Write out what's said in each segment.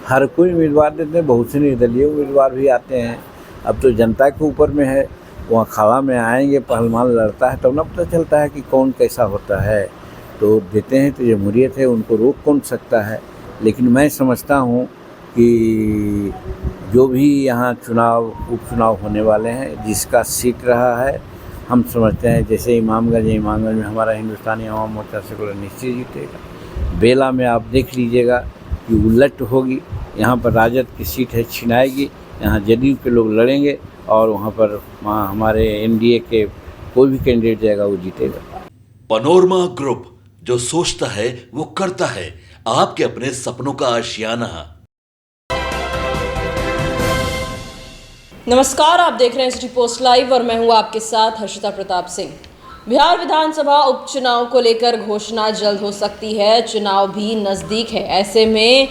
हर कोई उम्मीदवार देते हैं, बहुत से निर्दलीय उम्मीदवार भी आते हैं। अब तो जनता के ऊपर में है, वो अखाड़ा में आएंगे, पहलवान लड़ता है तब ना पता चलता है कि कौन कैसा होता है। तो देते हैं तो जमहूरियत है, उनको रोक कौन सकता है। लेकिन मैं समझता हूँ कि जो भी यहाँ चुनाव उपचुनाव होने वाले हैं, जिसका सीट रहा है, हम समझते हैं जैसे इमामगंज में हमारा हिंदुस्तानी अवाम मोर्चा सेकुलर निश्चित जीतेगा। बेला में आप देख लीजिएगा कि उलट होगी, यहाँ पर राजद की सीट है छिनाएगी, यहाँ जदयू के लोग लड़ेंगे और वहाँ पर हमारे एनडीए के कोई भी कैंडिडेट जाएगा वो जीतेगा। पनोरमा ग्रुप, जो सोचता है वो करता है। आपके अपने सपनों का आशियाना। नमस्कार, आप देख रहे हैं सिटी पोस्ट लाइव और मैं हूं आपके साथ हर्षिता प्रताप सिंह। बिहार विधानसभा उपचुनाव को लेकर घोषणा जल्द हो सकती है, चुनाव भी नजदीक है। ऐसे में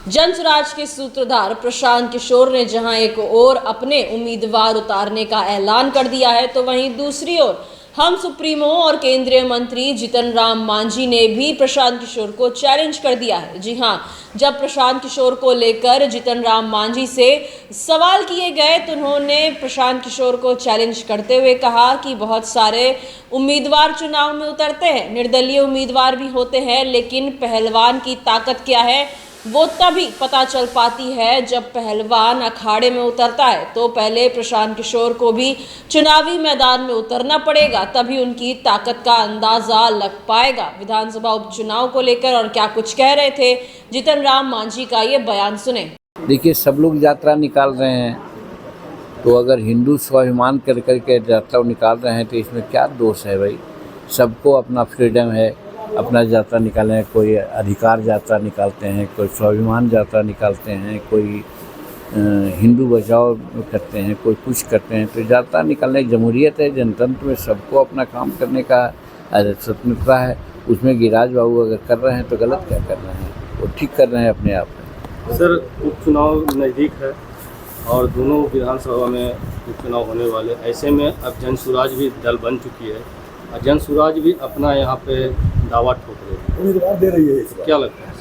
जनसुराज के सूत्रधार प्रशांत किशोर ने जहां एक ओर अपने उम्मीदवार उतारने का ऐलान कर दिया है, तो वहीं दूसरी ओर हम सुप्रीमो और केंद्रीय मंत्री जीतन राम मांझी ने भी प्रशांत किशोर को चैलेंज कर दिया है। जी हां, जब प्रशांत किशोर को लेकर जीतन राम मांझी से सवाल किए गए तो उन्होंने प्रशांत किशोर को चैलेंज करते हुए कहा कि बहुत सारे उम्मीदवार चुनाव में उतरते हैं, निर्दलीय उम्मीदवार भी होते हैं, लेकिन पहलवान की ताकत क्या है वो तभी पता चल पाती है जब पहलवान अखाड़े में उतरता है। तो पहले प्रशांत किशोर को भी चुनावी मैदान में उतरना पड़ेगा, तभी उनकी ताकत का अंदाजा लग पाएगा। विधानसभा उपचुनाव को लेकर और क्या कुछ कह रहे थे जीतन राम मांझी का ये बयान सुने। देखिए, सब लोग यात्रा निकाल रहे हैं, तो अगर हिंदू स्वाभिमान कर करके यात्रा निकाल रहे हैं तो इसमें क्या दोष है भाई। सबको अपना फ्रीडम है, अपना यात्रा निकालें। कोई अधिकार यात्रा निकालते हैं, कोई स्वाभिमान यात्रा निकालते हैं, कोई हिंदू बचाओ करते हैं, कोई कुछ करते हैं। तो यात्रा निकालने की जमहूरियत है, जनतंत्र में सबको अपना काम करने का स्वतंत्रता है। उसमें गिरिराज बाबू अगर कर रहे हैं तो गलत क्या कर रहे हैं, वो ठीक कर रहे हैं अपने आप में। सर, उपचुनाव नज़दीक है और दोनों विधानसभा में उपचुनाव होने वाले, ऐसे में अब जनसुराज भी दल बन चुकी है और जनसुराज भी अपना यहाँ पे दावा ठोक रही है, उम्मीदवार दे रही है। क्या लगता है?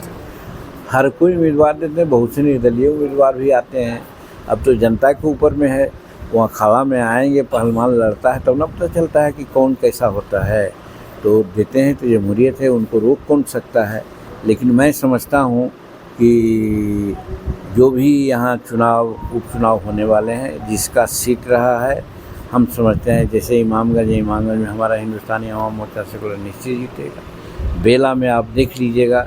हर कोई उम्मीदवार देते हैं, बहुत से निर्दलीय उम्मीदवार भी आते हैं। अब तो जनता के ऊपर में है, वो अखाड़ा में आएंगे, पहलवान लड़ता है तब ना पता चलता है कि कौन कैसा होता है। तो देते हैं तो जमहूरियत है, उनको रोक कौन सकता है। लेकिन मैं समझता हूँ कि जो भी यहाँ चुनाव उपचुनाव होने वाले हैं, जिसका सीट रहा है, हम समझते हैं जैसे इमामगंज में हमारा हिंदुस्तानी अवाम मोर्चा सेकुलर निश्चित जीतेगा। बेला में आप देख लीजिएगा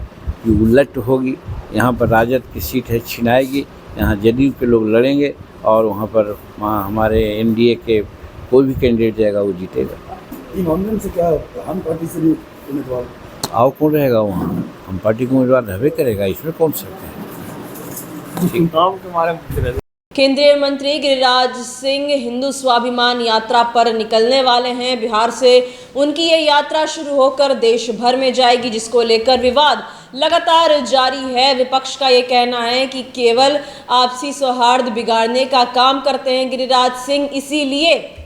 कि उलट होगी, यहाँ पर राजद की सीट है छिनाएगी, यहाँ जदयू के लोग लड़ेंगे और वहाँ पर हमारे एनडीए के कोई भी कैंडिडेट जाएगा वो जीतेगा। इमामगंज से क्या हम पार्टी से भी उम्मीदवार आओ कौन रहेगा वहाँ, हम पार्टी को उम्मीदवार रहबे करेगा, इसमें कौन सकते हैं। केंद्रीय मंत्री गिरिराज सिंह हिंदू स्वाभिमान यात्रा पर निकलने वाले हैं। बिहार से उनकी ये यात्रा शुरू होकर देश भर में जाएगी, जिसको लेकर विवाद लगातार जारी है। विपक्ष का ये कहना है कि केवल आपसी सौहार्द बिगाड़ने का काम करते हैं गिरिराज सिंह, इसीलिए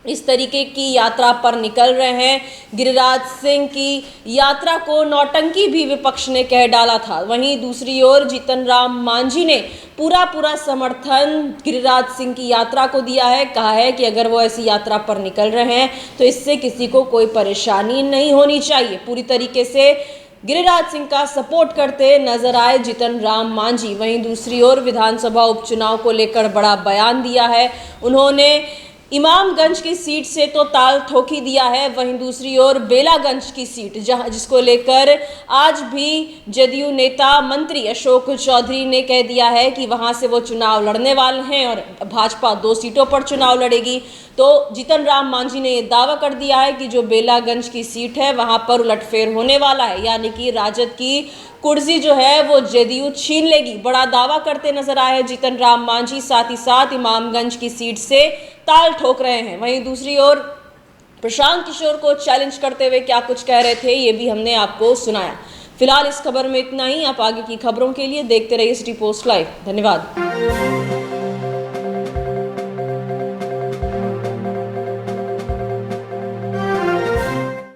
इस तरीके की यात्रा पर निकल रहे हैं। गिरिराज सिंह की यात्रा को नौटंकी भी विपक्ष ने कह डाला था। वहीं दूसरी ओर जीतन राम मांझी ने पूरा समर्थन गिरिराज सिंह की यात्रा को दिया है। कहा है कि अगर वो ऐसी यात्रा पर निकल रहे हैं तो इससे किसी को कोई परेशानी नहीं होनी चाहिए। पूरी तरीके से गिरिराज सिंह का सपोर्ट करते नजर आए जीतन राम मांझी। वहीं दूसरी ओर विधानसभा उपचुनाव को लेकर बड़ा बयान दिया है उन्होंने। इमामगंज की सीट से तो ताल ठोक ही दिया है, वहीं दूसरी ओर बेलागंज की सीट जिसको लेकर आज भी जदयू नेता मंत्री अशोक चौधरी ने कह दिया है कि वहां से वो चुनाव लड़ने वाले हैं और भाजपा 2 सीटों पर चुनाव लड़ेगी। तो जीतन राम मांझी ने ये दावा कर दिया है कि जो बेलागंज की सीट है वहां पर उलटफेर होने वाला है, यानी कि राजद की कुर्सी जो है वो जदयू छीन लेगी। बड़ा दावा करते नजर आए जीतन राम मांझी, साथ ही साथ इमामगंज की सीट से ताल ठोक रहे हैं। वहीं दूसरी ओर प्रशांत किशोर को चैलेंज करते हुए क्या कुछ कह रहे थे ये भी हमने आपको सुनाया। फिलहाल इस खबर में इतना ही। आप आगे की खबरों के लिए देखते रहिए सिटी पोस्ट लाइव। धन्यवाद।